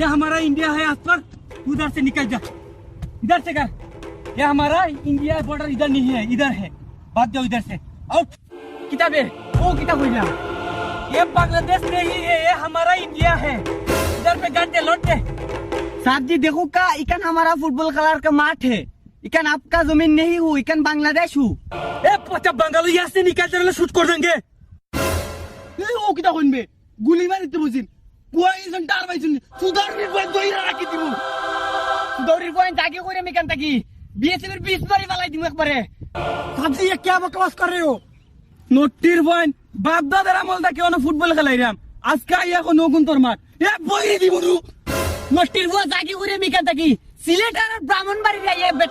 ये हमारा इंडिया है। आज पर उधर से निकल जा, इधर से कर। ये हमारा इंडिया बॉर्डर इधर नहीं है, इधर है। भाग जाओ इधर से, आउट। किताबें वो किताब हो गया। ये बांग्लादेश नहीं है, ये हमारा इंडिया है। इधर पे गड्ढे लौट दे। साहब जी देखो का इकन हमारा फुटबॉल कलर का माठ है, इकन आपका जमीन नहीं हूँ, इकन बांग्लादेश हूँ। ए पचा बंगाली यहाँ से निकल चले, शूट कर देंगे। ও কিটা কইবে গুলি মারিতে বুঝিন পয়জন টার বাইছুন সুদর্ণীর পয়েন্ট দইরা রাখি দিব সুদর্ণীর পয়েন্ট আগে কইরে আমি কান্তা কি বিএসএফ এর 20 বারি বালাই দিমু একবারে। সাবজি ये क्या बकवास कर रहे हो? নোটির পয়েন্ট বাপ দাদার আমল থেকে অন ফুটবল খেলাইরাম, আজকে আইয়া কোন নগুন তোর মাঠ। এ বইরি দিব নু নষ্টির বুয়া জাগি কইরে আমি কান্তা কি সিলেট আর ব্রাহ্মণবাড়ি রাইয়ে বেটা